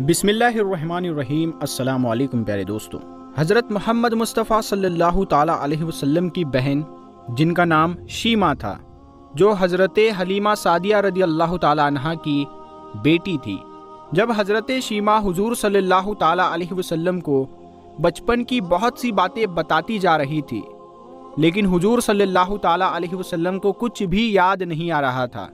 بسم اللہ الرحمن الرحیم۔ السلام علیکم پیارے دوستو۔ حضرت محمد مصطفیٰ صلی اللہ تعالیٰ علیہ وسلم کی بہن جن کا نام شیما تھا، جو حضرت حلیمہ سعدیہ رضی اللہ تعالیٰ عنہ کی بیٹی تھی، جب حضرت شیما حضور صلی اللہ تعالیٰ علیہ وسلم کو بچپن کی بہت سی باتیں بتاتی جا رہی تھی، لیکن حضور صلی اللہ تعالیٰ علیہ وسلم کو کچھ بھی یاد نہیں آ رہا تھا۔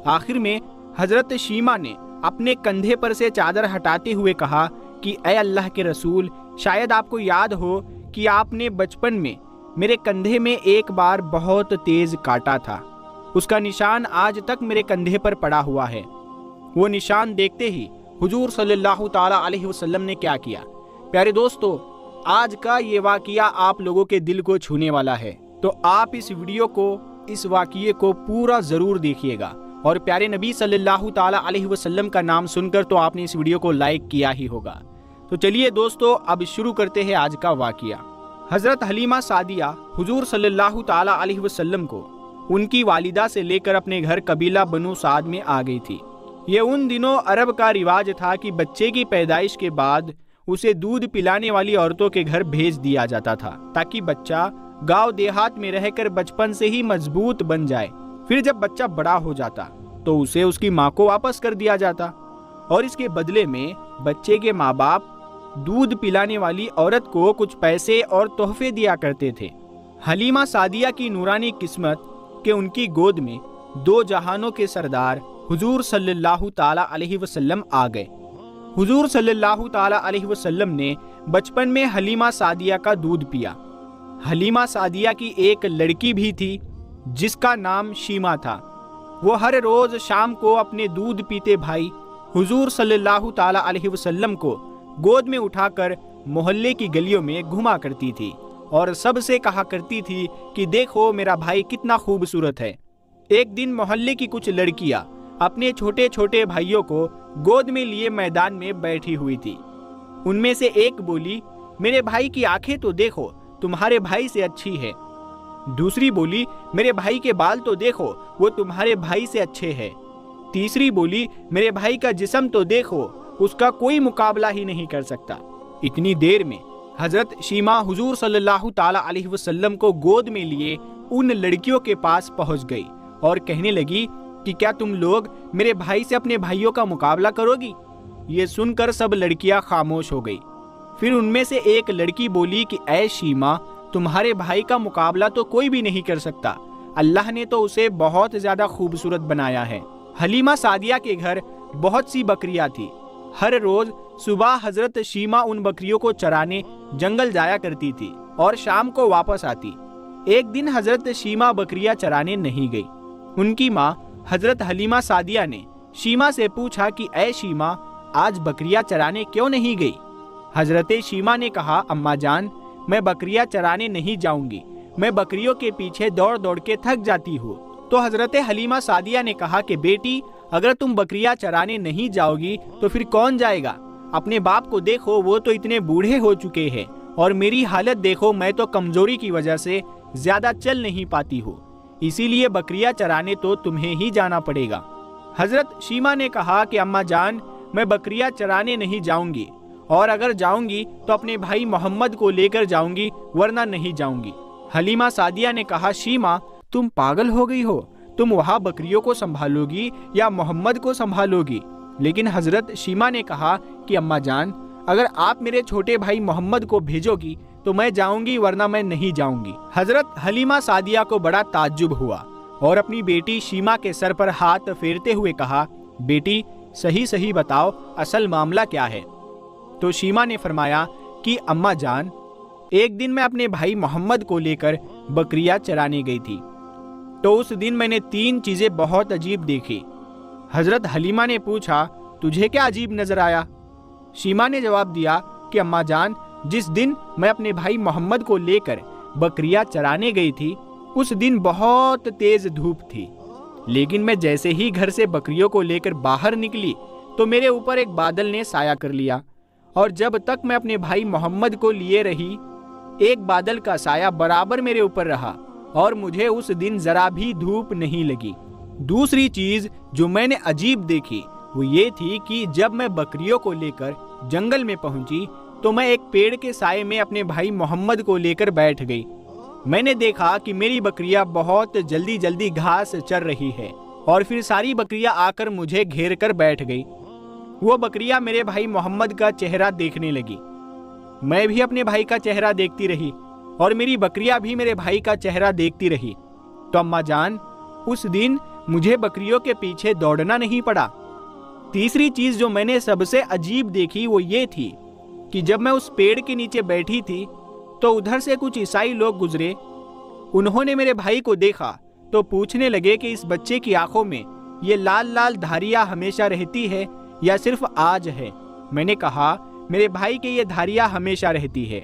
آخر میں حضرت شیما نے اپنے کندھے پر سے چادر ہٹاتے ہوئے کہا کہ اے اللہ کے رسول، شاید آپ کو یاد ہو کہ آپ نے بچپن میں میرے کندھے میں ایک بار بہت تیز کاٹا تھا، اس کا نشان آج تک میرے کندھے پر پڑا ہوا ہے۔ وہ نشان دیکھتے ہی حضور صلی اللہ تعالیٰ علیہ وسلم نے کیا کیا؟ پیارے دوستو، آج کا یہ واقعہ آپ لوگوں کے دل کو چھونے والا ہے، تو آپ اس ویڈیو کو، اس واقعے کو پورا ضرور دیکھیے گا، اور پیارے نبی صلی اللہ تعالیٰ علیہ وسلم کا نام سن کر تو آپ نے اس ویڈیو کو لائک کیا ہی ہوگا۔ تو چلیے دوستو، اب شروع کرتے ہیں آج کا واقعہ۔ حضرت حلیمہ سعدیہ حضور صلی اللہ تعالیٰ علیہ وسلم کو ان کی والدہ سے لے کر اپنے گھر قبیلہ بنو سعد میں آ گئی تھی۔ یہ ان دنوں عرب کا رواج تھا کہ بچے کی پیدائش کے بعد اسے دودھ پلانے والی عورتوں کے گھر بھیج دیا جاتا تھا، تاکہ بچہ گاؤں دیہات میں رہ کر بچپن سے ہی مضبوط بن جائے۔ پھر جب بچہ بڑا ہو جاتا تو اسے اس کی ماں کو واپس کر دیا جاتا، اور اس کے بدلے میں بچے کے ماں باپ دودھ پلانے والی عورت کو کچھ پیسے اور تحفے دیا کرتے تھے۔ حلیمہ سعدیہ کی نورانی قسمت کہ ان کی گود میں دو جہانوں کے سردار حضور صلی اللہ تعالیٰ علیہ وسلم آ گئے۔ حضور صلی اللہ تعالیٰ علیہ وسلم نے بچپن میں حلیمہ سعدیہ کا دودھ پیا۔ حلیمہ سعدیہ کی ایک لڑکی بھی تھی جس کا نام شیما تھا۔ وہ ہر روز شام کو اپنے دودھ پیتے بھائی حضور صلی اللہ تعالیٰ علیہ وسلم کو گود میں اٹھا کر محلے کی گلیوں میں گھما کرتی تھی، اور سب سے کہا کرتی تھی کہ دیکھو میرا بھائی کتنا خوبصورت ہے۔ ایک دن محلے کی کچھ لڑکیاں اپنے چھوٹے چھوٹے بھائیوں کو گود میں لیے میدان میں بیٹھی ہوئی تھی۔ ان میں سے ایک بولی، میرے بھائی کی آنکھیں تو دیکھو، تمہارے بھائی سے اچھی ہے۔ دوسری بولی، میرے بھائی کے بال تو دیکھو، وہ تمہارے بھائی سے اچھے ہیں۔ تیسری بولی، میرے بھائی کا جسم تو دیکھو، اس کا کوئی مقابلہ ہی نہیں کر سکتا۔ اتنی دیر میں حضرت شیما حضور صلی اللہ تعالیٰ علیہ وسلم کو گود میں لیے ان لڑکیوں کے پاس پہنچ گئی اور کہنے لگی کہ کیا تم لوگ میرے بھائی سے اپنے بھائیوں کا مقابلہ کرو گی؟ یہ سن کر سب لڑکیاں خاموش ہو گئی۔ پھر ان میں سے ایک لڑکی بولی کہ اے شیما، تمہارے بھائی کا مقابلہ تو کوئی بھی نہیں کر سکتا، اللہ نے تو اسے بہت زیادہ خوبصورت بنایا ہے۔ حلیمہ سعدیہ کے گھر بہت سی بکریاں تھی۔ ہر روز صبح حضرت شیما ان بکریوں کو چرانے جنگل جایا کرتی تھی اور شام کو واپس آتی۔ ایک دن حضرت شیما بکریاں چرانے نہیں گئی۔ ان کی ماں حضرت حلیمہ سعدیہ نے شیما سے پوچھا کہ اے شیما، آج بکریاں چرانے کیوں نہیں گئی؟ حضرت شیما نے کہا، اماں جان، میں بکریاں چرانے نہیں جاؤں گی، میں بکریوں کے پیچھے دوڑ دوڑ کے تھک جاتی ہوں۔ تو حضرت حلیمہ سعدیہ نے کہا کہ بیٹی، اگر تم بکریاں چرانے نہیں جاؤ گی تو پھر کون جائے گا؟ اپنے باپ کو دیکھو، وہ تو اتنے بوڑھے ہو چکے ہیں، اور میری حالت دیکھو، میں تو کمزوری کی وجہ سے زیادہ چل نہیں پاتی ہوں، اسی لیے بکریاں چرانے تو تمہیں ہی جانا پڑے گا۔ حضرت شیما نے کہا کہ اماں جان، میں بکریاں چرانے نہیں جاؤں گی، اور اگر جاؤں گی تو اپنے بھائی محمد کو لے کر جاؤں گی، ورنہ نہیں جاؤں گی۔ حلیمہ سعدیہ نے کہا، شیما، تم پاگل ہو گئی ہو، تم وہاں بکریوں کو سنبھالو گی یا محمد کو سنبھالو گی؟ لیکن حضرت شیما نے کہا کہ اماں جان، اگر آپ میرے چھوٹے بھائی محمد کو بھیجو گی تو میں جاؤں گی، ورنہ میں نہیں جاؤں گی۔ حضرت حلیمہ سعدیہ کو بڑا تعجب ہوا اور اپنی بیٹی شیما کے سر پر ہاتھ پھیرتے ہوئے کہا، بیٹی، صحیح صحیح بتاؤ، اصل معاملہ کیا ہے؟ تو شیما نے فرمایا کہ اماں جان، ایک دن میں اپنے بھائی محمد کو لے کر بکریاں چرانے گئی تھی، تو اس دن میں نے 3 چیزیں بہت عجیب دیکھی۔ حضرت حلیمہ نے پوچھا، تجھے کیا عجیب نظر آیا؟ شیما نے جواب دیا کہ اماں جان، جس دن میں اپنے بھائی محمد کو لے کر بکریاں چرانے گئی تھی، اس دن بہت تیز دھوپ تھی، لیکن میں جیسے ہی گھر سے بکریوں کو لے کر باہر نکلی تو میرے اوپر ایک بادل نے سایہ کر لیا، اور جب تک میں اپنے بھائی محمد کو لیے رہی، ایک بادل کا سایہ برابر میرے اوپر رہا، اور مجھے اس دن ذرا بھی دھوپ نہیں لگی۔ دوسری چیز جو میں نے عجیب دیکھی وہ یہ تھی کہ جب میں بکریوں کو لے کر جنگل میں پہنچی تو میں ایک پیڑ کے سائے میں اپنے بھائی محمد کو لے کر بیٹھ گئی۔ میں نے دیکھا کہ میری بکریاں بہت جلدی جلدی گھاس چر رہی ہے اور پھر ساری بکریاں آ کر مجھے گھیر کر بیٹھ گئی۔ وہ بکریاں میرے بھائی محمد کا چہرہ دیکھنے لگی، میں بھی اپنے بھائی کا چہرہ دیکھتی رہی اور میری بکریاں بھی میرے بھائی کا چہرہ دیکھتی رہی۔ تو اماں جان، اس دن مجھے بکریوں کے پیچھے دوڑنا نہیں پڑا۔ تیسری چیز جو میں نے سب سے عجیب دیکھی وہ یہ تھی کہ جب میں اس پیڑ کے نیچے بیٹھی تھی تو ادھر سے کچھ عیسائی لوگ گزرے۔ انہوں نے میرے بھائی کو دیکھا تو پوچھنے لگے کہ اس بچے کی آنکھوں میں یہ لال لال دھاریاں ہمیشہ رہتی ہے یا صرف آج ہے؟ میں نے کہا میرے بھائی کے یہ دھاریاں ہمیشہ رہتی ہے۔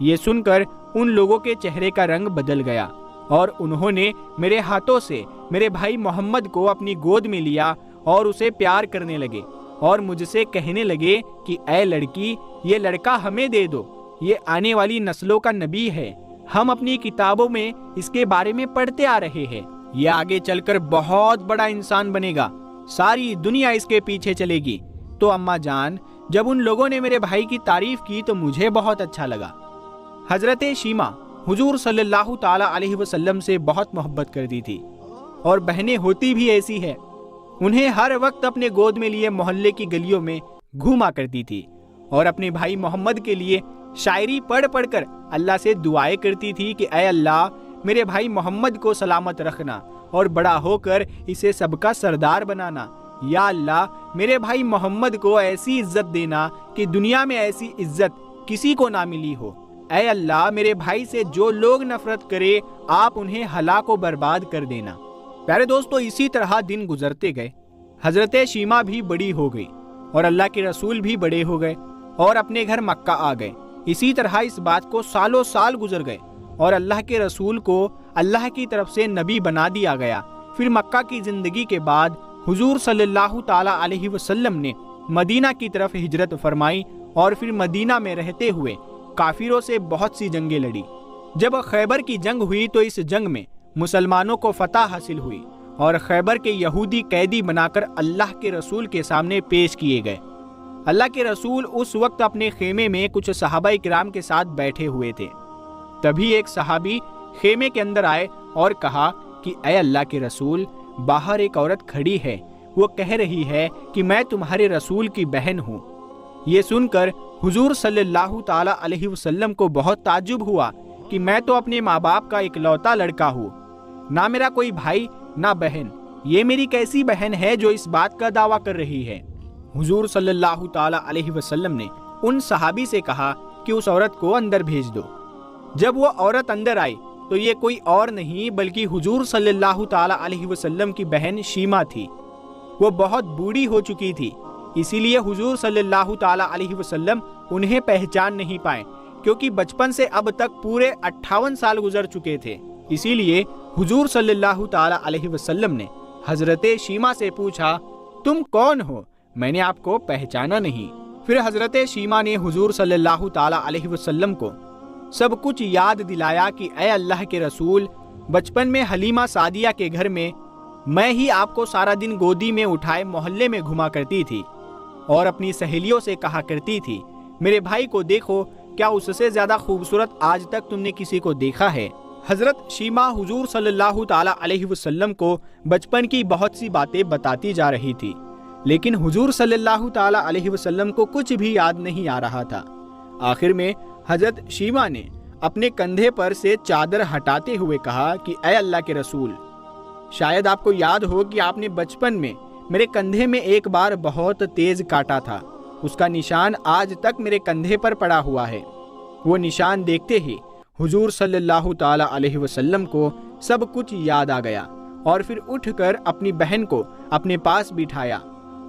یہ سن کر ان لوگوں کے چہرے کا رنگ بدل گیا اور انہوں نے میرے ہاتھوں سے میرے بھائی محمد کو اپنی گود میں لیا اور اسے پیار کرنے لگے اور مجھ سے کہنے لگے کہ اے لڑکی، یہ لڑکا ہمیں دے دو، یہ آنے والی نسلوں کا نبی ہے، ہم اپنی کتابوں میں اس کے بارے میں پڑھتے آ رہے ہیں، یہ آگے چل کر بہت بڑا انسان بنے گا، ساری دنیا اس کے پیچھے چلے گی۔ تو اماں جان، جب ان لوگوں نے میرے بھائی کی تعریف کی تو مجھے بہت اچھا لگا۔ حضرت شیما حضور صلی اللہ تعالی علیہ وسلم سے بہت محبت کرتی تھی اور بہنیں ہوتی بھی ایسی ہے، انہیں ہر وقت اپنے گود میں لیے محلے کی گلیوں میں گھوما کرتی تھی اور اپنے بھائی محمد کے لیے شاعری پڑھ پڑھ کر اللہ سے دعائیں کرتی تھی کہ اے اللہ، میرے بھائی محمد کو سلامت رکھنا اور بڑا ہو کر اسے سب کا سردار بنانا۔ یا اللہ، میرے بھائی محمد کو ایسی عزت دینا کہ دنیا میں ایسی عزت کسی کو نہ ملی ہو۔ اے اللہ، میرے بھائی سے جو لوگ نفرت کرے آپ انہیں ہلاک و برباد کر دینا۔ پیارے دوستو، اسی طرح دن گزرتے گئے، حضرت شیما بھی بڑی ہو گئی اور اللہ کے رسول بھی بڑے ہو گئے اور اپنے گھر مکہ آ گئے۔ اسی طرح اس بات کو سالوں سال گزر گئے اور اللہ کے رسول کو اللہ کی طرف سے نبی بنا دیا گیا۔ پھر مکہ کی زندگی کے بعد حضور صلی اللہ تعالی علیہ وسلم نے مدینہ کی طرف ہجرت فرمائی اور پھر مدینہ میں رہتے ہوئے کافروں سے بہت سی جنگیں لڑی۔ جب خیبر کی جنگ ہوئی تو اس جنگ میں مسلمانوں کو فتح حاصل ہوئی اور خیبر کے یہودی قیدی بنا کر اللہ کے رسول کے سامنے پیش کیے گئے۔ اللہ کے رسول اس وقت اپنے خیمے میں کچھ صحابہ کرام کے ساتھ بیٹھے ہوئے تھے۔ تبھی ایک صحابی خیمے کے اندر آئے اور کہا کہ اے اللہ کے رسول، باہر ایک عورت کھڑی ہے، وہ کہہ رہی ہے کہ میں تمہارے رسول کی بہن ہوں۔ یہ سن کر حضور صلی اللہ تعالی علیہ وسلم کو بہت تعجب ہوا کہ میں تو اپنے ماں باپ کا اکلوتا لڑکا ہوں، نہ میرا کوئی بھائی نہ بہن، یہ میری کیسی بہن ہے جو اس بات کا دعویٰ کر رہی ہے؟ حضور صلی اللہ تعالی علیہ وسلم نے ان صحابی سے کہا کہ اس عورت کو اندر بھیج دو۔ جب وہ عورت اندر آئی تو یہ کوئی اور نہیں بلکہ حضور صلی اللہ تعالی علیہ وسلم کی بہن شیما تھی۔ وہ بہت بوڑھی ہو چکی تھی، اسی لیے حضور صلی اللہ تعالی علیہ وسلم انہیں پہچان نہیں پائے، کیونکہ بچپن سے اب تک پورے 58 سال گزر چکے تھے۔ اسی لیے حضور صلی اللہ تعالی علیہ وسلم نے حضرت شیما سے پوچھا، تم کون ہو؟ میں نے آپ کو پہچانا نہیں۔ پھر حضرت شیما نے حضور صلی اللہ تعالی علیہ وسلم کو سب کچھ یاد دلایا کہ اے اللہ کے رسول، بچپن میں حلیمہ سعدیہ کے گھر میں میں ہی آپ کو سارا دن گودی میں اٹھائے محلے میں گھما کرتی تھی اور اپنی سہیلیوں سے کہا کرتی تھی، میرے بھائی کو دیکھو، کیا اس سے زیادہ خوبصورت آج تک تم نے کسی کو دیکھا ہے؟ حضرت شیما حضور صلی اللہ تعالی علیہ وسلم کو بچپن کی بہت سی باتیں بتاتی جا رہی تھی، لیکن حضور صلی اللہ تعالی علیہ وسلم کو کچھ بھی یاد نہیں آ رہا تھا۔ آخر میں حضرت شیما نے اپنے کندھے پر سے چادر ہٹاتے ہوئے کہا کہ اے اللہ کے رسول، شاید آپ کو یاد ہو کہ آپ نے بچپن میں میرے کندھے میں ایک بار بہت تیز کاٹا تھا، اس کا نشان آج تک میرے کندھے پر پڑا ہوا ہے۔ وہ نشان دیکھتے ہی حضور صلی اللہ تعالی علیہ وسلم کو سب کچھ یاد آ گیا اور پھر اٹھ کر اپنی بہن کو اپنے پاس بٹھایا۔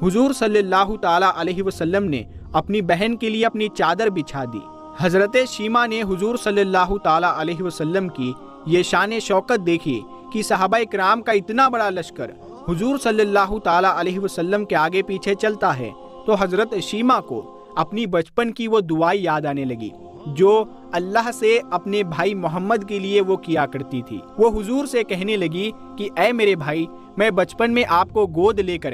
حضور صلی اللہ تعالی علیہ وسلم نے اپنی بہن کے لیے اپنی چادر بچھا دی۔ حضرت شیما نے حضور صلی اللہ تعالی علیہ وسلم کی یہ شان شوکت دیکھی کہ صحابہ کرام کا اتنا بڑا لشکر حضور صلی اللہ تعالی علیہ وسلم کے آگے پیچھے چلتا ہے، تو حضرت شیما کو اپنی بچپن کی وہ دعائیں یاد آنے لگی جو اللہ سے اپنے بھائی محمد کے لیے وہ کیا کرتی تھی۔ وہ حضور سے کہنے لگی کہ اے میرے بھائی، میں بچپن میں آپ کو گود لے کر